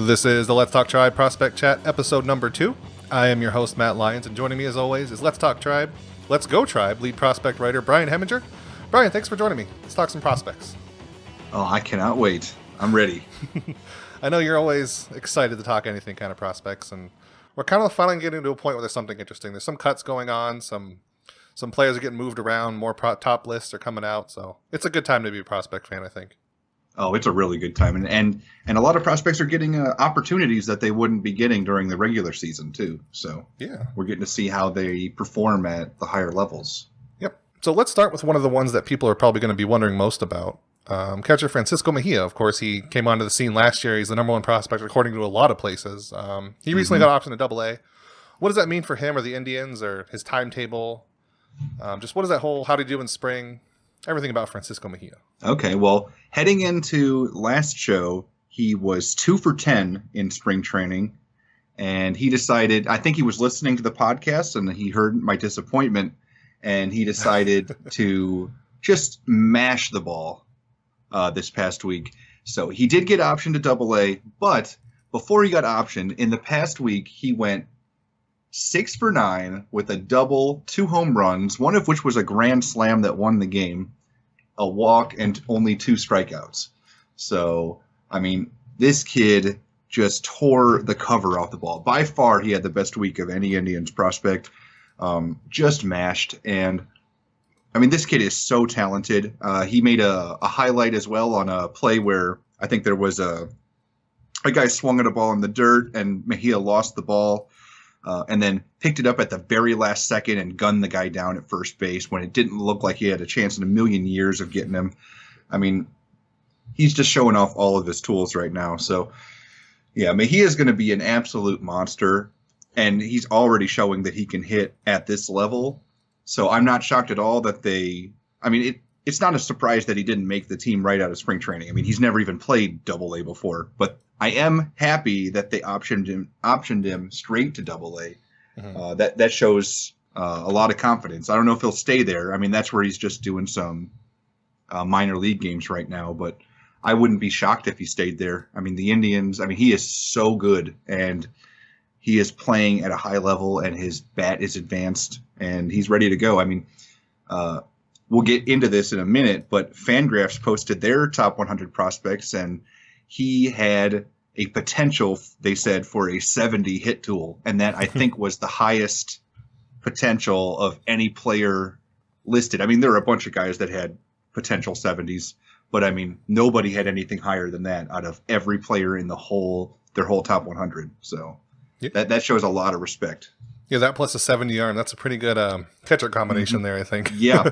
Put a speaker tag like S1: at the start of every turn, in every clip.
S1: This is the Let's Talk Tribe Prospect Chat, episode number 2. I am your host, Matt Lyons, and joining me as always is Let's Talk Tribe, Let's Go Tribe lead prospect writer Brian Heminger. Brian, thanks for joining me. Let's talk some prospects.
S2: Oh, I cannot wait. I'm ready.
S1: I know you're always excited to talk anything kind of prospects, and we're kind of finally getting to a point where there's something interesting. There's some cuts going on, some players are getting moved around, more top lists are coming out, so it's a good time to be a prospect fan, I think.
S2: Oh, it's a really good time. And a lot of prospects are getting opportunities that they wouldn't be getting during the regular season, too. So
S1: yeah,
S2: we're getting to see how they perform at the higher levels.
S1: Yep. So let's start with one of the ones that people are probably going to be wondering most about. Catcher Francisco Mejia, of course, he came onto the scene last year. He's the number one prospect according to a lot of places. He recently got optioned to Double-A. What does that mean for him or the Indians or his timetable? Just what is that whole, how did he do in spring? Everything about Francisco Mejia.
S2: Okay, well, heading into last show, he was 2 for 10 in spring training, and he decided, I think he was listening to the podcast, and he heard my disappointment, and he decided to just mash the ball this past week. So he did get optioned to Double-A, but before he got optioned, in the past week, he went 6 for 9 with a double, 2 home runs, one of which was a grand slam that won the game, a walk, and only 2 strikeouts. So, I mean, this kid just tore the cover off the ball. By far, he had the best week of any Indians prospect. Just mashed. And, I mean, this kid is so talented. He made a highlight as well on a play where I think there was a guy swung at a ball in the dirt, and Mejia lost the ball. And then picked it up at the very last second and gunned the guy down at first base when it didn't look like he had a chance in a million years of getting him. I mean, he's just showing off all of his tools right now. So, yeah, Mejia is going to be an absolute monster, and he's already showing that he can hit at this level. So I'm not shocked at all that it's not a surprise that he didn't make the team right out of spring training. I mean, he's never even played Double-A before, but I am happy that they optioned him straight to Double-A. Mm-hmm. That shows a lot of confidence. I don't know if he'll stay there. I mean, that's where he's just doing some minor league games right now, but I wouldn't be shocked if he stayed there. I mean, the Indians, he is so good, and he is playing at a high level, and his bat is advanced, and he's ready to go. I mean, we'll get into this in a minute, but FanGraphs posted their top 100 prospects, and he had a potential, they said, for a 70 hit tool. And that, I think, was the highest potential of any player listed. I mean, there are a bunch of guys that had potential 70s, but I mean, nobody had anything higher than that out of every player in their whole top 100. So yep. That shows a lot of respect.
S1: Yeah, that plus a 70 arm, that's a pretty good catcher combination there, I think.
S2: Yeah.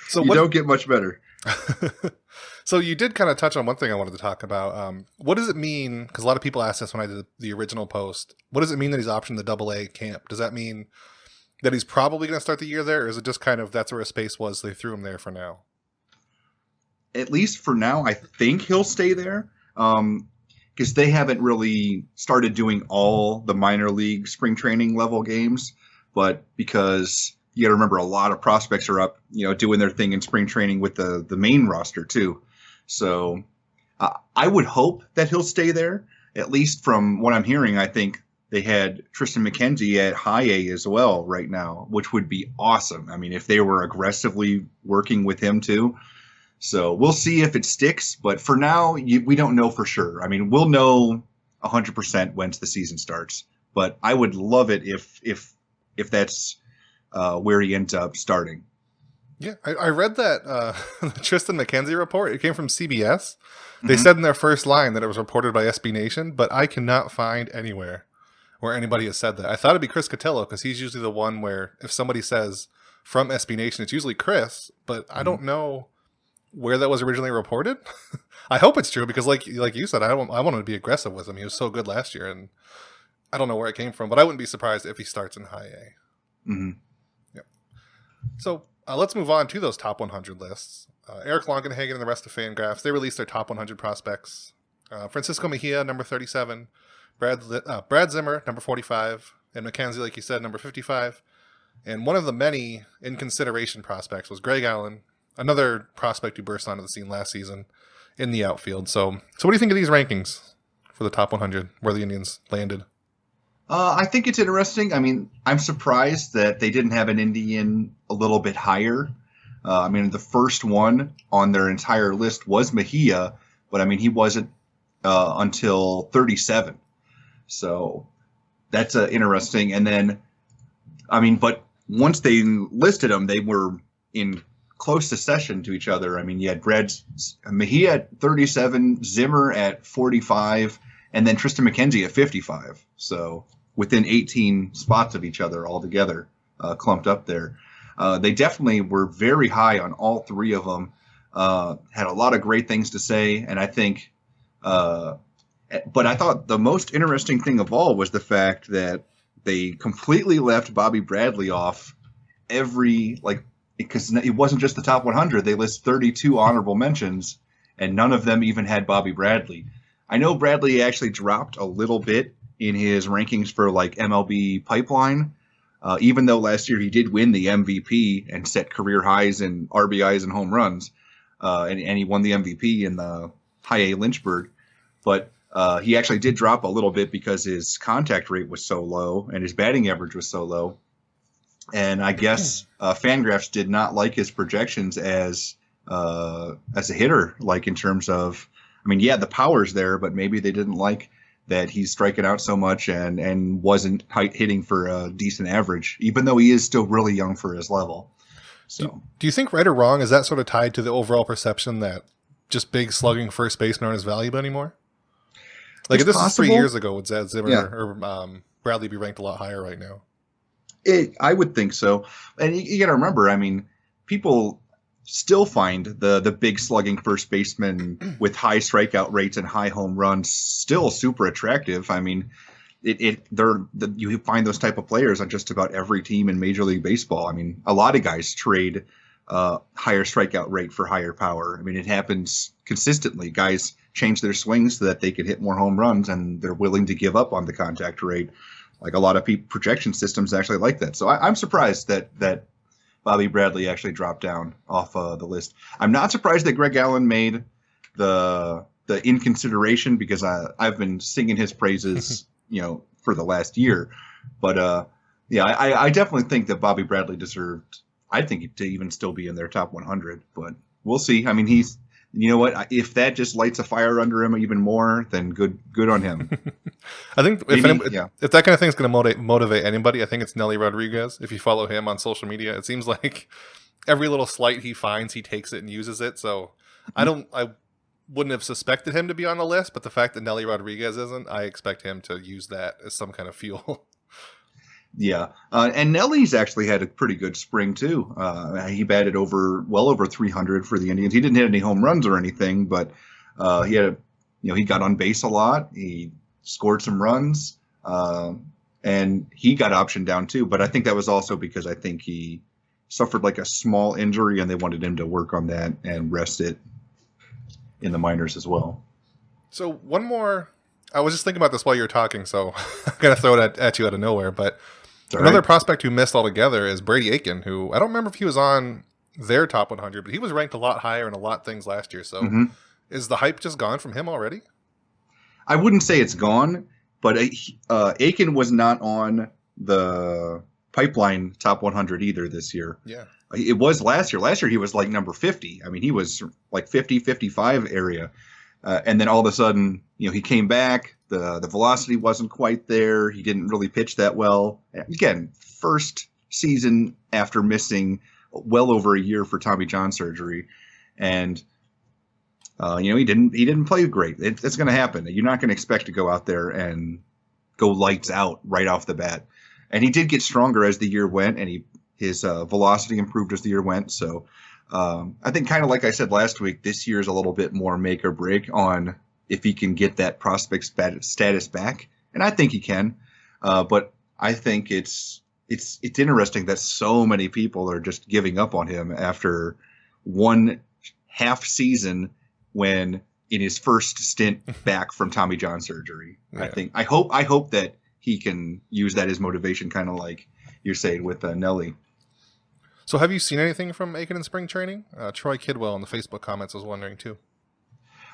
S2: So you don't get much better.
S1: So you did kind of touch on one thing I wanted to talk about. What does it mean, because a lot of people asked this when I did the original post, what does it mean that he's optioned the Double-A camp? Does that mean that he's probably going to start the year there, or is it just kind of that's where his space was, so they threw him there for now?
S2: At least for now, I think he'll stay there, because they haven't really started doing all the minor league spring training level games, but because you got to remember a lot of prospects are up, doing their thing in spring training with the main roster too. So I would hope that he'll stay there. At least from what I'm hearing, I think they had Tristan McKenzie at high A as well right now, which would be awesome. I mean, if they were aggressively working with him too. So we'll see if it sticks. But for now, we don't know for sure. I mean, we'll know 100% once the season starts. But I would love it if that's where he ends up starting. Yeah,
S1: I read that Tristan McKenzie report. It came from CBS. They said in their first line that it was reported by SB Nation, but I cannot find anywhere where anybody has said that. I thought it'd be Chris Cotillo, because he's usually the one where if somebody says from SB Nation, it's usually Chris, but I don't know where that was originally reported. I hope it's true, because like you said, I want to be aggressive with him. He was so good last year, and I don't know where it came from, but I wouldn't be surprised if he starts in high A.
S2: Mm-hmm.
S1: Yep. So let's move on to those top 100 lists. Eric Longenhagen and the rest of FanGraphs, they released their top 100 prospects. Francisco Mejia, number 37. Brad Zimmer, number 45. And McKenzie, like you said, number 55. And one of the many in consideration prospects was Greg Allen, another prospect who burst onto the scene last season in the outfield. So what do you think of these rankings? for the top 100, where the Indians landed?
S2: I think it's interesting. I mean, I'm surprised that they didn't have an Indian a little bit higher. I mean, the first one on their entire list was Mejia, but I mean, he wasn't until 37. So that's interesting. And then, I mean, but once they listed them, they were in close succession to each other. I mean, you had Mejia at 37, Zimmer at 45, and then Tristan McKenzie at 55. So within 18 spots of each other altogether, clumped up there. They definitely were very high on all three of them, had a lot of great things to say, and I think but I thought the most interesting thing of all was the fact that they completely left Bobby Bradley off because it wasn't just the top 100. They list 32 honorable mentions, and none of them even had Bobby Bradley. I know Bradley actually dropped a little bit in his rankings for like MLB Pipeline, even though last year he did win the MVP and set career highs in RBIs and home runs, and he won the MVP in the High A Lynchburg. But he actually did drop a little bit because his contact rate was so low and his batting average was so low. And I guess FanGraphs did not like his projections as a hitter, like in terms of, I mean, yeah, the power's there, but maybe they didn't like that he's striking out so much and wasn't hitting for a decent average, even though he is still really young for his level. So,
S1: do you think, right or wrong, is that sort of tied to the overall perception that just big slugging first basemen aren't as valuable anymore? Like, if this was 3 years ago, would Zimmer or Bradley be ranked a lot higher right now?
S2: I would think so. And you got to remember, I mean, people still find the big slugging first baseman with high strikeout rates and high home runs still super attractive. I mean, you find those type of players on just about every team in Major League Baseball. I mean, a lot of guys trade higher strikeout rate for higher power. I mean, it happens consistently. Guys change their swings so that they can hit more home runs, and they're willing to give up on the contact rate. Like a lot of projection systems actually like that. So I'm surprised that Bobby Bradley actually dropped down off the list. I'm not surprised that Greg Allen made the in consideration, because I've been singing his praises, for the last year. But I definitely think that Bobby Bradley deserved, I think, to even still be in their top 100. But we'll see. I mean, he's, you know what? If that just lights a fire under him even more, then good on him.
S1: I think if that kind of thing is going to motivate anybody, I think it's Nelly Rodriguez. If you follow him on social media, it seems like every little slight he finds, he takes it and uses it. So I wouldn't have suspected him to be on the list, but the fact that Nelly Rodriguez isn't, I expect him to use that as some kind of fuel.
S2: Yeah, and Nelly's actually had a pretty good spring too. He batted well over 300 for the Indians. He didn't hit any home runs or anything, but he had he got on base a lot. He scored some runs, and he got optioned down too. But I think that was also because I think he suffered like a small injury, and they wanted him to work on that and rest it in the minors as well.
S1: So one more. I was just thinking about this while you were talking, so I'm going to throw it at you out of nowhere. But another prospect who missed altogether is Brady Aiken, who I don't remember if he was on their top 100, but he was ranked a lot higher in a lot of things last year. So is the hype just gone from him already?
S2: I wouldn't say it's gone, but Aiken was not on the Pipeline top 100 either this year.
S1: Yeah.
S2: It was last year. Last year he was like number 50. I mean, he was like 50, 55 area. And then all of a sudden, he came back. The velocity wasn't quite there. He didn't really pitch that well. Again, first season after missing well over a year for Tommy John surgery, and he didn't play great. It's going to happen. You're not going to expect to go out there and go lights out right off the bat. And he did get stronger as the year went, and his velocity improved as the year went. So. I think kind of like I said last week, this year is a little bit more make or break on if he can get that prospect status back, and I think he can. But I think it's interesting that so many people are just giving up on him after one half season when in his first stint back from Tommy John surgery. Yeah. I hope that he can use that as motivation, kind of like you're saying with Nelly.
S1: So have you seen anything from Aiken in spring training? Troy Kidwell in the Facebook comments was wondering too.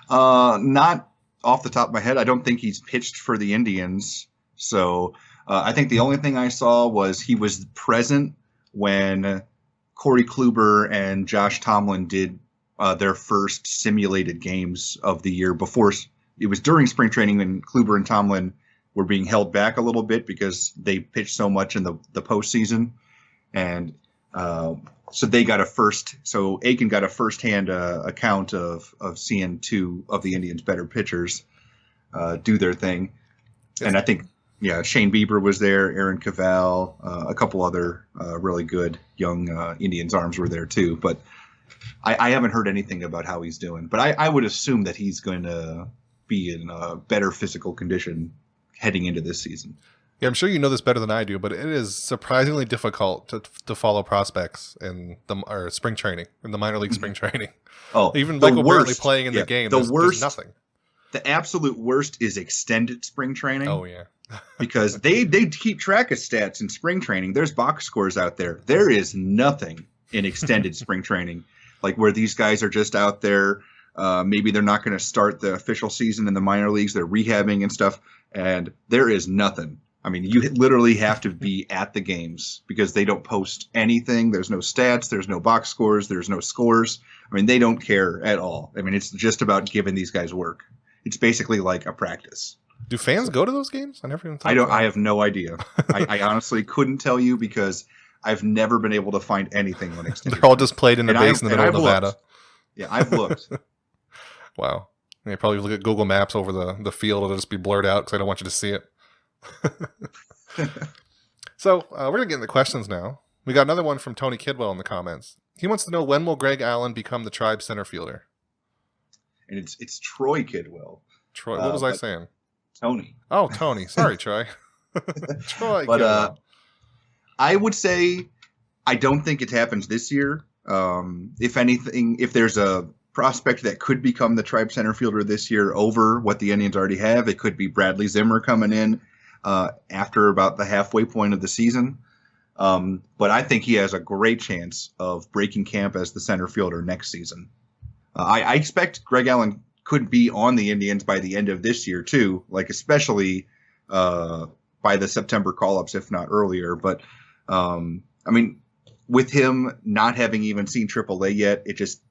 S2: Not off the top of my head, I don't think he's pitched for the Indians. So I think the only thing I saw was he was present when Corey Kluber and Josh Tomlin did their first simulated games of the year. Before it was during spring training when Kluber and Tomlin were being held back a little bit because they pitched so much in the postseason. And so they got so Aiken got a firsthand account of seeing two of the Indians' better pitchers do their thing. And I think, Shane Bieber was there, Aaron Cavell, a couple other really good young Indians arms were there too. But I haven't heard anything about how he's doing. But I would assume that he's going to be in a better physical condition heading into this season.
S1: Yeah, I'm sure you know this better than I do, but it is surprisingly difficult to follow prospects in the spring training, in the minor league spring training.
S2: Oh,
S1: even Michael Brantley playing in the game, there's nothing.
S2: The absolute worst is extended spring training.
S1: Oh, yeah.
S2: Because they keep track of stats in spring training. There's box scores out there. There is nothing in extended spring training, like where these guys are just out there. Maybe they're not going to start the official season in the minor leagues. They're rehabbing and stuff. And there is nothing. I mean, you literally have to be at the games because they don't post anything. There's no stats. There's no box scores. There's no scores. I mean, they don't care at all. I mean, it's just about giving these guys work. It's basically like a practice.
S1: Do fans go to those games? I never even thought.
S2: I have no idea. I honestly couldn't tell you because I've never been able to find anything on extended.
S1: They're all just played in the base in the middle of Nevada.
S2: Yeah, I've looked.
S1: Wow. They probably look at Google Maps over the field. It'll just be blurred out because I don't want you to see it. So we're going to get into questions now. We got another one from Tony Kidwell in the comments. He wants to know, when will Greg Allen become the Tribe center fielder?
S2: And it's Troy Kidwell.
S1: Troy. What was I saying?
S2: Tony.
S1: Oh, Tony. Sorry, Troy. Troy.
S2: But I would say I don't think it happens this year. If anything, if there's a prospect that could become the Tribe center fielder this year over what the Indians already have, it could be Bradley Zimmer coming in after about the halfway point of the season. But I think he has a great chance of breaking camp as the center fielder next season. I expect Greg Allen could be on the Indians by the end of this year too, like especially by the September call-ups, if not earlier. But I mean, with him not having even seen AAA yet, it just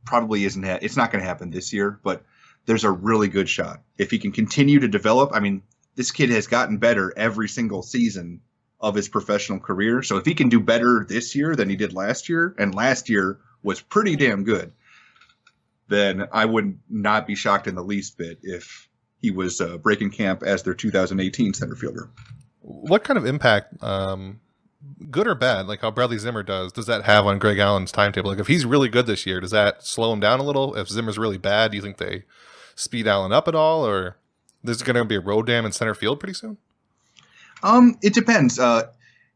S2: probably isn't. It's not going to happen this year, but there's a really good shot if he can continue to develop. I mean, this kid has gotten better every single season of his professional career. So if he can do better this year than he did last year, and last year was pretty damn good, then I would not be shocked in the least bit if he was breaking camp as their 2018 center fielder.
S1: What kind of impact, good or bad, like how Bradley Zimmer does that have on Greg Allen's timetable? Like if he's really good this year, does that slow him down a little? If Zimmer's really bad, do you think they speed Allen up at all? Or there's going to be a road dam in center field pretty soon?
S2: It depends. I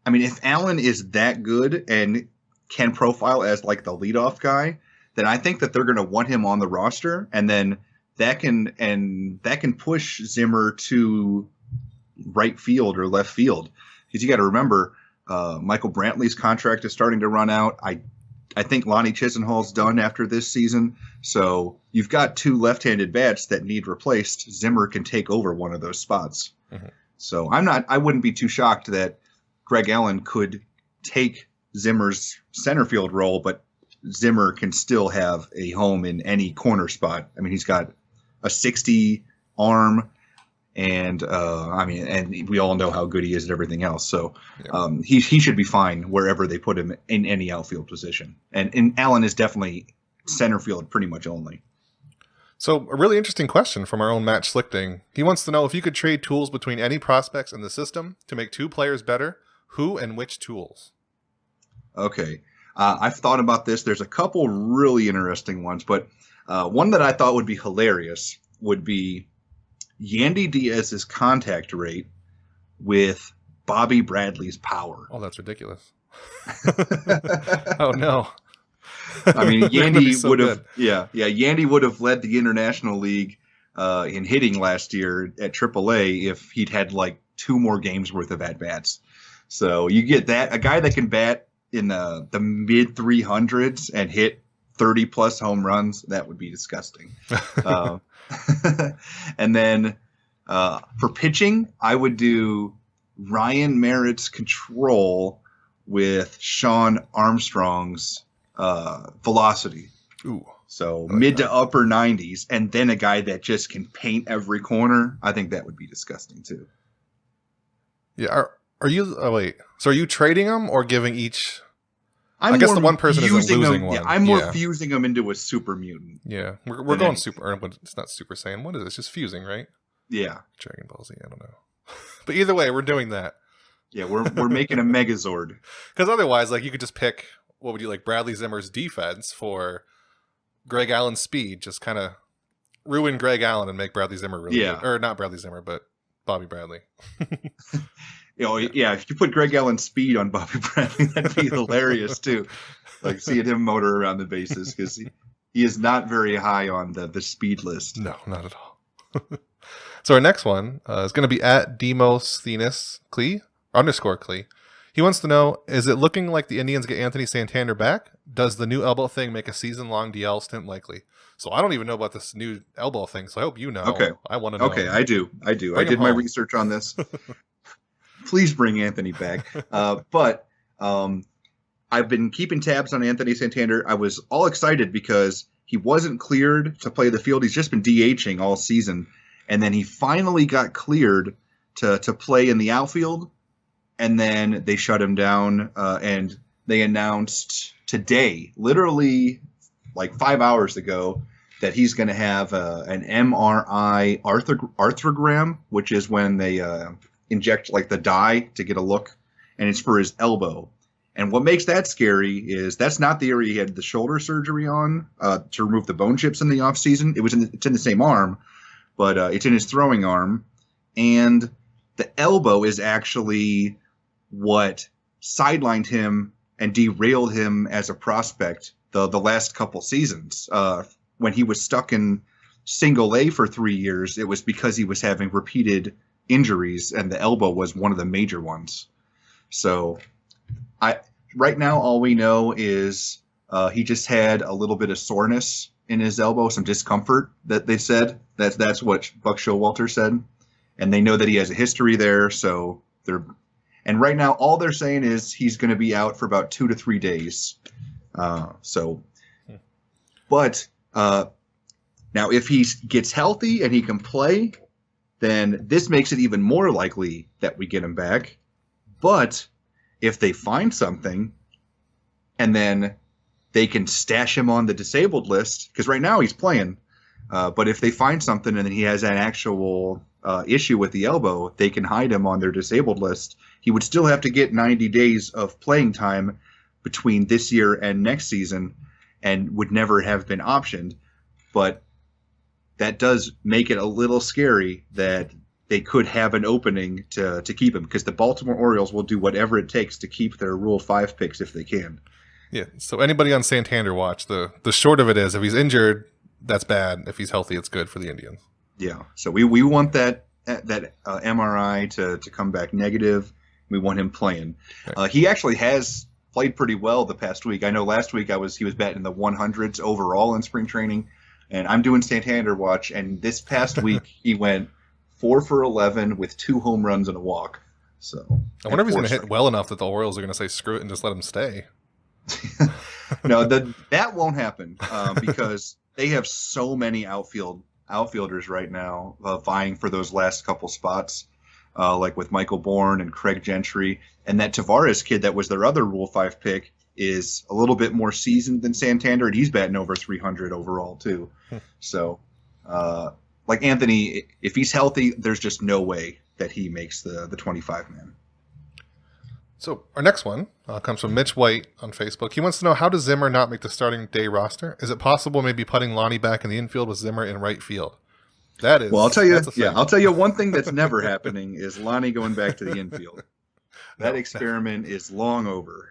S2: mean, if Allen is that good and can profile as like the leadoff guy, then I think that they're going to want him on the roster, and then that can push Zimmer to right field or left field. Because you got to remember, Michael Brantley's contract is starting to run out. I think Lonnie Chisenhall's done after this season, so you've got two left-handed bats that need replaced. Zimmer can take over one of those spots. Mm-hmm. So I wouldn't be too shocked that Greg Allen could take Zimmer's center field role, but Zimmer can still have a home in any corner spot. I mean, he's got a 60 arm, and and we all know how good he is at everything else. So he should be fine wherever they put him in any outfield position. And Allen is definitely center field pretty much only.
S1: So a really interesting question from our own Matt Schlichting. He wants to know, if you could trade tools between any prospects in the system to make two players better, who and which tools? Okay.
S2: I've thought about this. There's a couple really interesting ones, but one that I thought would be hilarious would be Yandy Diaz's contact rate with Bobby Bradley's power.
S1: Oh, that's ridiculous. Oh, no.
S2: I mean, Yandy would have, Yandy would have led the International League in hitting last year at AAA if he'd had like 2 more games worth of at-bats. So you get that, a guy that can bat in the mid 300s and hit 30 plus home runs, that would be disgusting. uh, and then for pitching, I would do Ryan Merritt's control with Sean Armstrong's velocity.
S1: Ooh.
S2: So mid to upper 90s, and then a guy that just can paint every corner. I think that would be disgusting too.
S1: Yeah. Are you? Oh wait. So are you trading them or giving each?
S2: I
S1: guess the one person isn't losing
S2: them,
S1: one.
S2: Yeah, I'm more fusing them into a super mutant.
S1: Yeah, we're going super. But it's not Super Saiyan. What is it? It's just fusing, right?
S2: Yeah.
S1: Dragon Ball Z. I don't know. But either way, we're doing that.
S2: Yeah, we're making a Megazord.
S1: Because otherwise, like, you could just pick, what would you like, Bradley Zimmer's defense for Greg Allen's speed. Just kind of ruin Greg Allen and make Bradley Zimmer really good. Or not Bradley Zimmer, but Bobby Bradley.
S2: Yeah, if you put Greg Allen's speed on Bobby Bradley, that'd be hilarious too. Like seeing him motor around the bases, because he is not very high on the speed list.
S1: No, not at all. So our next one is going to be at Demosthenes Clee, _Clee. He wants to know, is it looking like the Indians get Anthony Santander back? Does the new elbow thing make a season-long DL stint likely? So I don't even know about this new elbow thing, so I hope you know.
S2: Okay.
S1: I want to know.
S2: Okay, I do. I did my research on this. Please bring Anthony back. But I've been keeping tabs on Anthony Santander. I was all excited because he wasn't cleared to play the field. He's just been DHing all season. And then he finally got cleared to play in the outfield. And then they shut him down. And they announced today, literally like 5 hours ago, that he's going to have an MRI arthrogram, which is when they inject like the dye to get a look. And it's for his elbow. And what makes that scary is that's not the area he had the shoulder surgery on to remove the bone chips in the offseason. It's in the same arm, but it's in his throwing arm. And the elbow is actually what sidelined him and derailed him as a prospect the last couple seasons. When he was stuck in single A for 3 years, it was because he was having repeated injuries, and the elbow was one of the major ones. So right now, all we know is he just had a little bit of soreness in his elbow, some discomfort that they said. That's what Buck Showalter said. And they know that he has a history there. And right now, all they're saying is he's going to be out for about 2 to 3 days. But now if he gets healthy and he can play, then this makes it even more likely that we get him back. But if they find something and then they can stash him on the disabled list, because right now he's playing, but if they find something and then he has an actual issue with the elbow, they can hide him on their disabled list. He would still have to get 90 days of playing time between this year and next season and would never have been optioned. But that does make it a little scary that they could have an opening to keep him, because the Baltimore Orioles will do whatever it takes to keep their Rule 5 picks if they can.
S1: Yeah, so anybody on Santander watch, the short of it is, if he's injured, that's bad. If he's healthy, it's good for the Indians.
S2: Yeah, so we want that MRI to come back negative. We want him playing. Okay. He actually has played pretty well the past week. I know last week he was batting in the 100s overall in spring training, and I'm doing Santander watch, and this past week he went 4 for 11 with 2 home runs and a walk. So
S1: I wonder if he's going to hit well enough that the Orioles are going to say screw it and just let him stay.
S2: No, that won't happen because they have so many outfielders right now vying for those last couple spots, like with Michael Bourne and Craig Gentry. And that Tavares kid that was their other Rule 5 pick is a little bit more seasoned than Santander, and he's batting over 300 overall too. So, like Anthony, if he's healthy, there's just no way that he makes the 25-man.
S1: So our next one comes from Mitch White on Facebook. He wants to know, how does Zimmer not make the starting day roster? Is it possible maybe putting Lonnie back in the infield with Zimmer in right field? That is.
S2: Well, I'll tell you. Yeah, I'll tell you one thing that's never happening is Lonnie going back to the infield. That experiment is long over.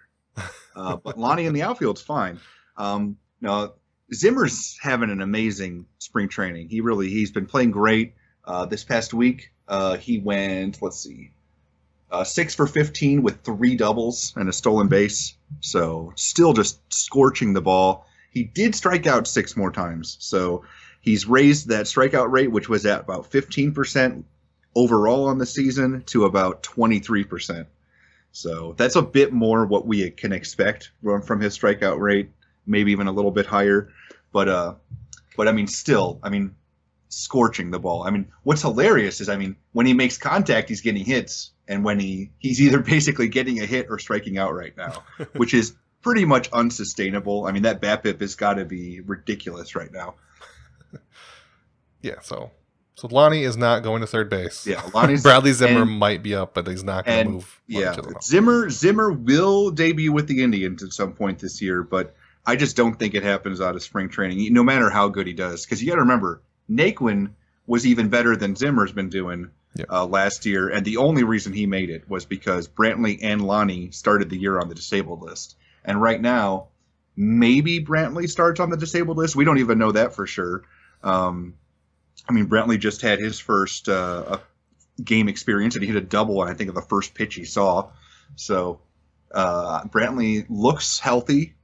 S2: But Lonnie in the outfield's fine. Now Zimmer's having an amazing spring training. He's been playing great. This past week, he went, 6 for 15 with 3 doubles and a stolen base. So still just scorching the ball. He did strike out 6 more times, so he's raised that strikeout rate, which was at about 15% overall on the season, to about 23%. So that's a bit more what we can expect from his strikeout rate, maybe even a little bit higher. But I mean, still, I mean, scorching the ball. I mean, what's hilarious is, I mean, when he makes contact, he's getting hits, and when he's either basically getting a hit or striking out right now, which is pretty much unsustainable. I mean, that BABIP has got to be ridiculous right now.
S1: Yeah, so Lonnie is not going to third base.
S2: Yeah, Lonnie's
S1: Bradley Zimmer might be up, but he's not going to move.
S2: Yeah, Zimmer will debut with the Indians at some point this year, but I just don't think it happens out of spring training, no matter how good he does. Because you got to remember, Naquin was even better than Zimmer's been doing last year, and the only reason he made it was because Brantley and Lonnie started the year on the disabled list. And right now, maybe Brantley starts on the disabled list. We don't even know that for sure. I mean, Brantley just had his first game experience, and he hit a double on, I think, of the first pitch he saw. So Brantley looks healthy,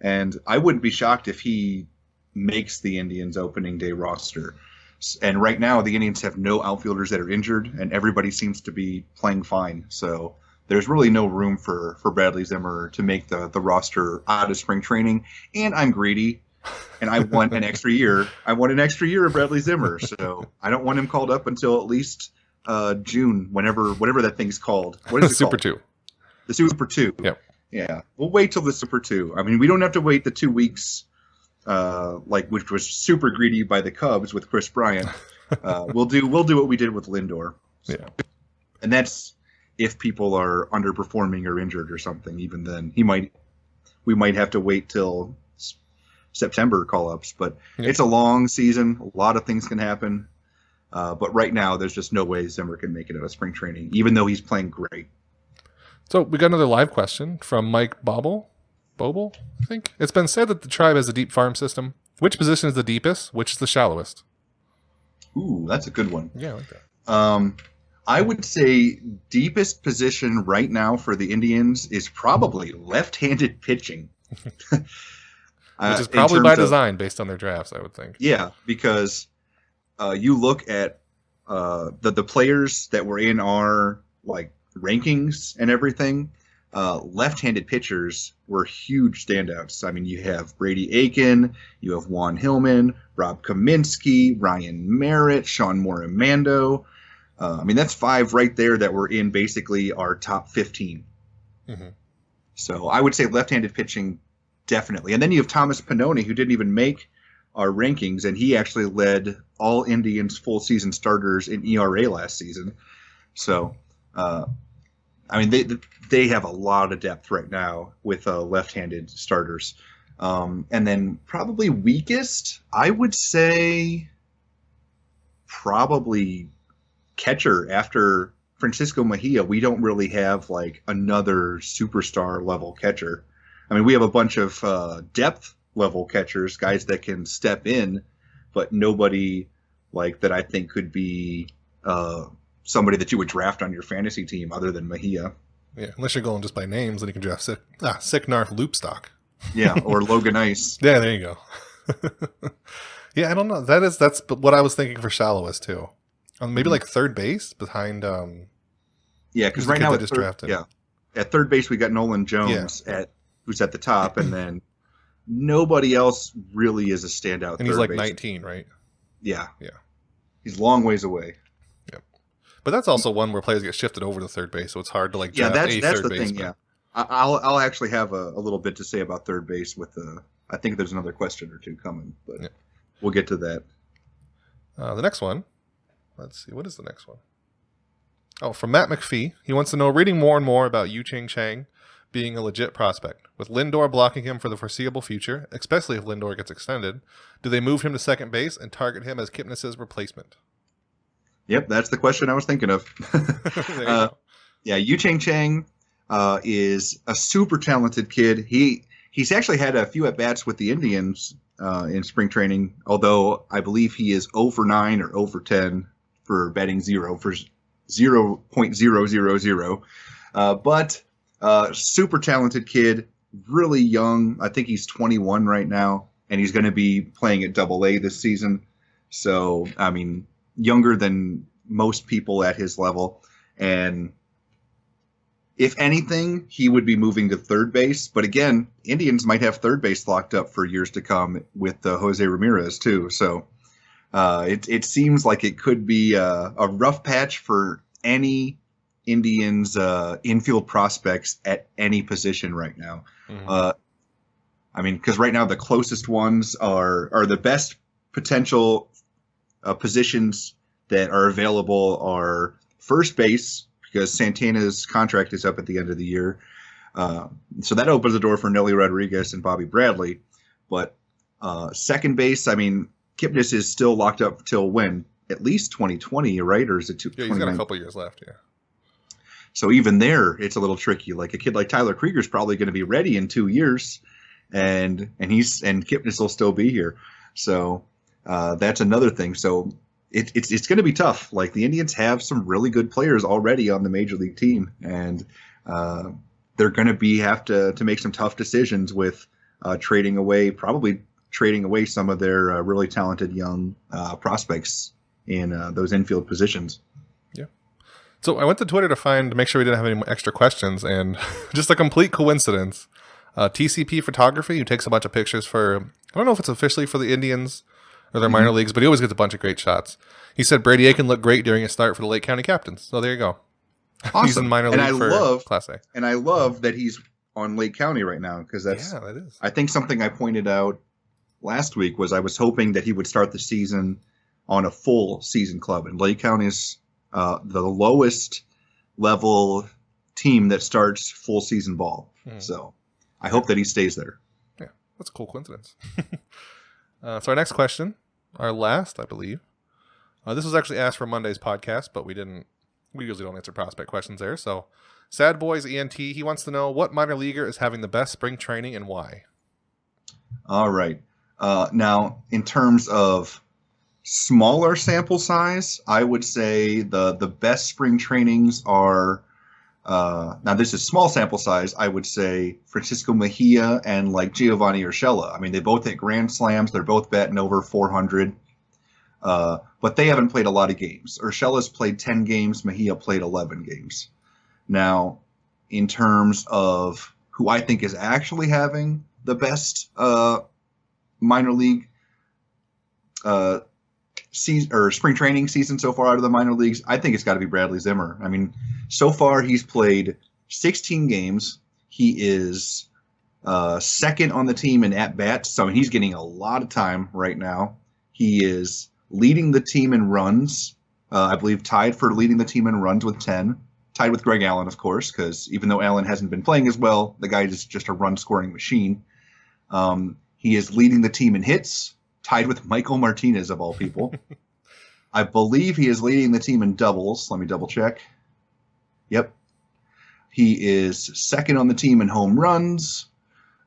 S2: and I wouldn't be shocked if he makes the Indians opening day roster. And right now, the Indians have no outfielders that are injured, and everybody seems to be playing fine. So there's really no room for Bradley Zimmer to make the roster out of spring training. And I'm greedy, and I want an extra year. I want an extra year of Bradley Zimmer, so I don't want him called up until at least June, whatever that thing's called. What is it
S1: Super
S2: called?
S1: 2.
S2: The Super 2.
S1: Yep.
S2: Yeah. We'll wait till the Super 2. I mean, we don't have to wait the 2 weeks, which was super greedy by the Cubs with Chris Bryant. We'll do what we did with Lindor. So.
S1: Yeah.
S2: And that's if people are underperforming or injured or something. Even then, we might have to wait till September call-ups. But it's a long season. A lot of things can happen. But right now, there's just no way Zimmer can make it out of spring training, even though he's playing great.
S1: So we got another live question from Mike Boble, I think. It's been said that the tribe has a deep farm system. Which position is the deepest? Which is the shallowest?
S2: Ooh, that's a good one.
S1: Yeah, I like that.
S2: I would say deepest position right now for the Indians is probably left-handed pitching.
S1: Which is probably by design based on their drafts, I would think.
S2: Yeah, because you look at the players that were in our rankings and everything, left-handed pitchers were huge standouts. I mean, you have Brady Aiken, you have Juan Hillman, Rob Kaminsky, Ryan Merritt, Sean Morimando. I mean, that's 5 right there that were in basically our top 15. Mm-hmm. So I would say left-handed pitching, definitely. And then you have Thomas Pannone, who didn't even make our rankings, and he actually led all Indians full-season starters in ERA last season. So, I mean, they have a lot of depth right now with left-handed starters. And then probably weakest, I would say probably catcher. After Francisco Mejia, we don't really have another superstar level catcher. I mean, we have a bunch of depth level catchers, guys that can step in, but nobody that I think could be somebody that you would draft on your fantasy team other than Mejia.
S1: Yeah, unless you're going just by names, then you can draft Sicknarf Loopstock.
S2: Yeah, or Logan Ice.
S1: Yeah, there you go. Yeah, I don't know. That's what I was thinking for shallowest too. Maybe third base behind.
S2: Yeah, because right now
S1: drafted.
S2: Yeah, at third base we got Nolan Jones who's at the top, and then nobody else really is a standout.
S1: And he's
S2: third base.
S1: 19, right?
S2: Yeah,
S1: yeah.
S2: He's a long ways away.
S1: Yep. But that's also one where players get shifted over to third base, so it's hard to draft
S2: that's
S1: third
S2: the
S1: base.
S2: Thing, yeah. I'll actually have a little bit to say about third base with I think there's another question or two coming, but we'll get to that.
S1: The next one. Let's see. What is the next one? Oh, from Matt McPhee. He wants to know, reading more and more about Yu-Cheng Chang being a legit prospect, with Lindor blocking him for the foreseeable future, especially if Lindor gets extended, do they move him to second base and target him as Kipnis' replacement?
S2: Yep, that's the question I was thinking of. Yeah, Yu-Cheng Chang is a super talented kid. He's actually had a few at-bats with the Indians in spring training, although I believe he is 0 for 9 or 0 for 10 for batting 0 for 0.000. But super talented kid, really young. I think he's 21 right now, and he's going to be playing at AA this season. So, I mean, younger than most people at his level. And if anything, he would be moving to third base. But again, Indians might have third base locked up for years to come with Jose Ramirez too. So it seems like it could be a rough patch for any Indians infield prospects at any position right now. Mm-hmm. I mean, because right now the closest ones are the best potential positions that are available are first base, because Santana's contract is up at the end of the year. So that opens the door for Nelly Rodriguez and Bobby Bradley. But second base, I mean, Kipnis is still locked up till when? At least 2020, right? Or is it 2019?
S1: Yeah, he's got a couple years left, yeah.
S2: So even there, it's a little tricky. Like a kid like Tyler Krieger's probably going to be ready in 2 years, and Kipnis will still be here. So that's another thing. So it's going to be tough. Like the Indians have some really good players already on the major league team, and they're going to have to make some tough decisions with trading away some of their really talented young prospects in those infield positions.
S1: Yeah. So I went to Twitter to make sure we didn't have any extra questions, and just a complete coincidence. TCP Photography, who takes a bunch of pictures for, I don't know if it's officially for the Indians or their minor leagues, but he always gets a bunch of great shots. He said Brady Aiken looked great during his start for the Lake County Captains. So there you go.
S2: Awesome.
S1: He's in minor league for Class A.
S2: And I love that he's on Lake County right now, because that is. I think something I pointed out last week was I was hoping that he would start the season on a full season club, and Lake County is the lowest level team that starts full season ball. So I hope that he stays there.
S1: Yeah, that's a cool coincidence. So our next question, our last, I believe. This was actually asked for Monday's podcast, but we usually don't answer prospect questions there. So Sad Boys ENT, he wants to know what minor leaguer is having the best spring training and why. All
S2: right. Now, in terms of smaller sample size, I would say the best spring trainings are, now this is small sample size, I would say Francisco Mejia and like Giovanni Urshela. I mean, they both hit grand slams. They're both batting over 400. But they haven't played a lot of games. Urshela's played 10 games. Mejia played 11 games. Now, in terms of who I think is actually having the best minor league season or spring training season so far out of the minor leagues, I think it's got to be Bradley Zimmer. I mean, so far he's played 16 games. He is second on the team in at-bats, so he's getting a lot of time right now. He is leading the team in runs, I believe tied for leading the team in runs with 10. Tied with Greg Allen, of course, because even though Allen hasn't been playing as well, the guy is just a run-scoring machine. He is leading the team in hits, tied with Michael Martinez, of all people. I believe he is leading the team in doubles. Let me double-check. Yep. He is second on the team in home runs.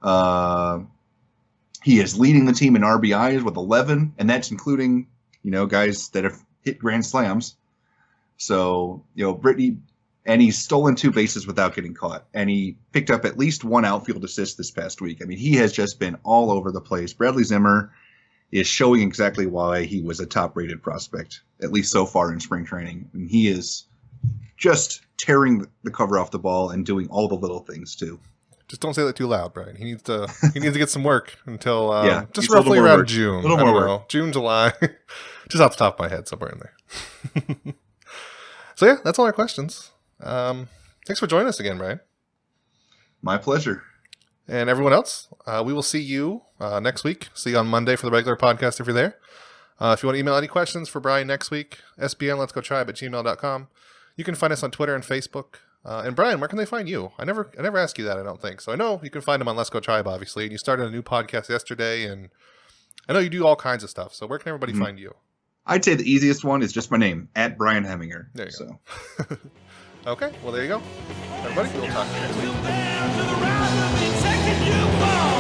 S2: He is leading the team in RBIs with 11, and that's including, guys that have hit grand slams. So, Brittany, and he's stolen 2 bases without getting caught, and he picked up at least 1 outfield assist this past week. I mean, he has just been all over the place. Bradley Zimmer is showing exactly why he was a top-rated prospect, at least so far in spring training. And he is just tearing the cover off the ball and doing all the little things too.
S1: Just don't say that too loud, Brian. He needs to get some work until just
S2: roughly
S1: around June.
S2: A little more work.
S1: June, July. Just off the top of my head, somewhere in there. So yeah, that's all our questions. Thanks for joining us again, Brian.
S2: My pleasure.
S1: And everyone else, we will see you next week. See you on Monday for the regular podcast if you're there. If you want to email any questions for Brian next week, sbnletsgotribe@gmail.com. You can find us on Twitter and Facebook. And Brian, where can they find you? I never asked you that, I don't think. So I know you can find them on Let's Go Tribe, obviously. And you started a new podcast yesterday, and I know you do all kinds of stuff. So where can everybody find you?
S2: I'd say the easiest one is just my name, @BrianHeminger.
S1: There you go. Okay, well, there you go. Everybody, we'll talk to you next week.